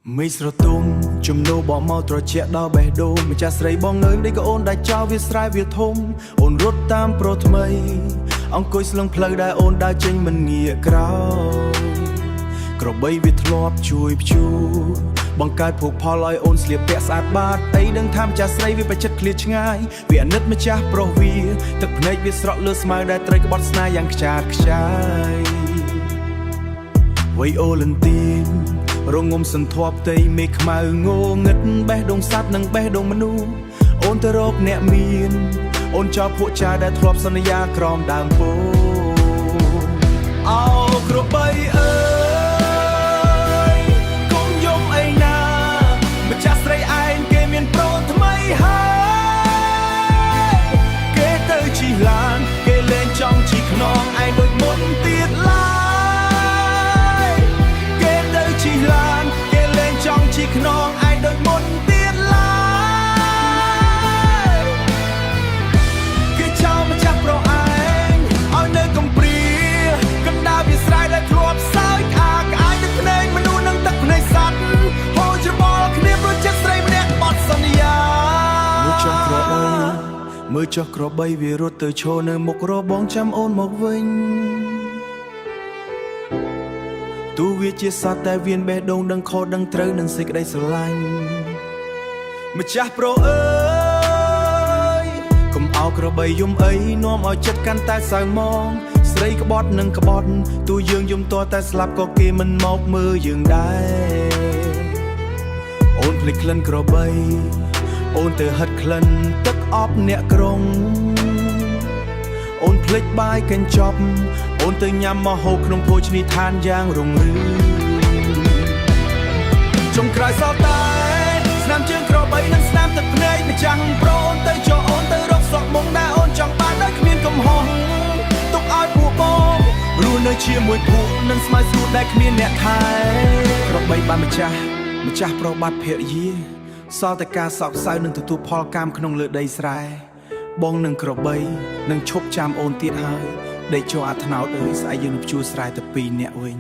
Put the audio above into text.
មីស្រទុំជំនោបងមកត្រជាក់ដល់បេះដូងម្ចាស់ស្រីបងងើយនេះក៏អូនដែលចោលវាស្រែវាធំអូនរត់តាមប្រុសថ្មីអង្គុយស្លឹងផ្លូវដែលអូនដើរចេញមិនងាកក្រោយក្របីវាធ្លាប់ជួយព្យួរបង្កើតភោគផលឲ្យអូនស្លៀកពាក់ស្អាតបាតអីដឹងថាម្ចាស់ស្រីវាប្រចិត្តឃ្លាតឆ្ងាយវាអាណិតម្ចាស់ប្រុសវាទឹកភ្នែកវាស្រក់លើស្មៅដែលត្រូវក្បត់ស្នេហ៍យ៉ាងខ្ចាតខ្ចាយវ័យអូលន្ទានរងំសន្ធាប់ផ្ទៃមេឃខ្មៅងងឹតបេះដូងសត្វនិងបេះដូងមនុស្សអូនទៅរកអ្នកមានអូនចោលពួកចាដែលធ្លាប់សន្យាក្រោមដើមពោធិអោក្របីអើយកុំយំអីណាម្ចាស់ស្រីឯងគេមានប្រូនថ្មីហើយគេទៅជិះឡានគេលេងចង់ជិះខ្នងឯងដូចមុនទៀតឡើយគេទៅជិះឡានគេលេងចង់ជិះខ្នងឯងដូចមុនទៀតឡើយគេចោលម្ចាស់ប្រុសឯងឲ្យនៅកំព្រាកណ្ដាលវាស្រែដែលធ្លាប់សើចក្អាកក្អាយទឹកភ្នែកមនុស្សនិងទឹកភ្នែកសត្វហូរច្របល់គ្នាព្រោះចិត្តស្រីម្នាក់បត់សន្យាមើលចុះក្របីវារត់ទៅឈរនៅមុខរបងចាំអូនមកវិញទូវាជាសត្វតែវៀនបេះដូងដឹងខុសដឹងត្រូវនឹងសេចក្តីស្រឡាញ់ម្ចាស់ប្រុសអើយកុំអោក្របីយំអីនាំឲ្យចិត្តកាន់តែសៅមងស្រីក្បត់នឹងក្បត់ទូយើងយំតតែស្លាប់ក៏គេមិនមកមើលយើងដែរអូនភ្លេចក្លិនក្របីអូនទៅហិតក្លិនទឹកអប់អ្នកក្រុងអូនភ្លេចបាយកញ្ចប់អូនទៅញ៉ាំមកហូបក្នុងភោជនីយដ្ឋានយ៉ាងរុងរឿងចុងក្រោយសោកតែស្នាមជើងក្របីនិងស្នាមទឹកភ្នែកម្ចាំងប្រូនទៅចោអូនទៅរកសក់មុងដែលអូនចង់បានដោយគ្មានកំហុសទុកឲ្យពួកបងរស់នៅជាមួយពួកនឹងស្មៅស្រួតដែលគ្មានអ្នកថែក្របីបានម្ចាស់ប្រុសបាត់ភរិយាសល់តែការសោកសៅនឹងទទួលផលកម្មក្នុងលើដីស្រែបងនឹងក្របីនឹងឈប់ចាំអូនទៀតហើយដេកចូលអាត្នោតអើយស្អែកយើងនឹងជួស្រែទៅ2នាក់វិញ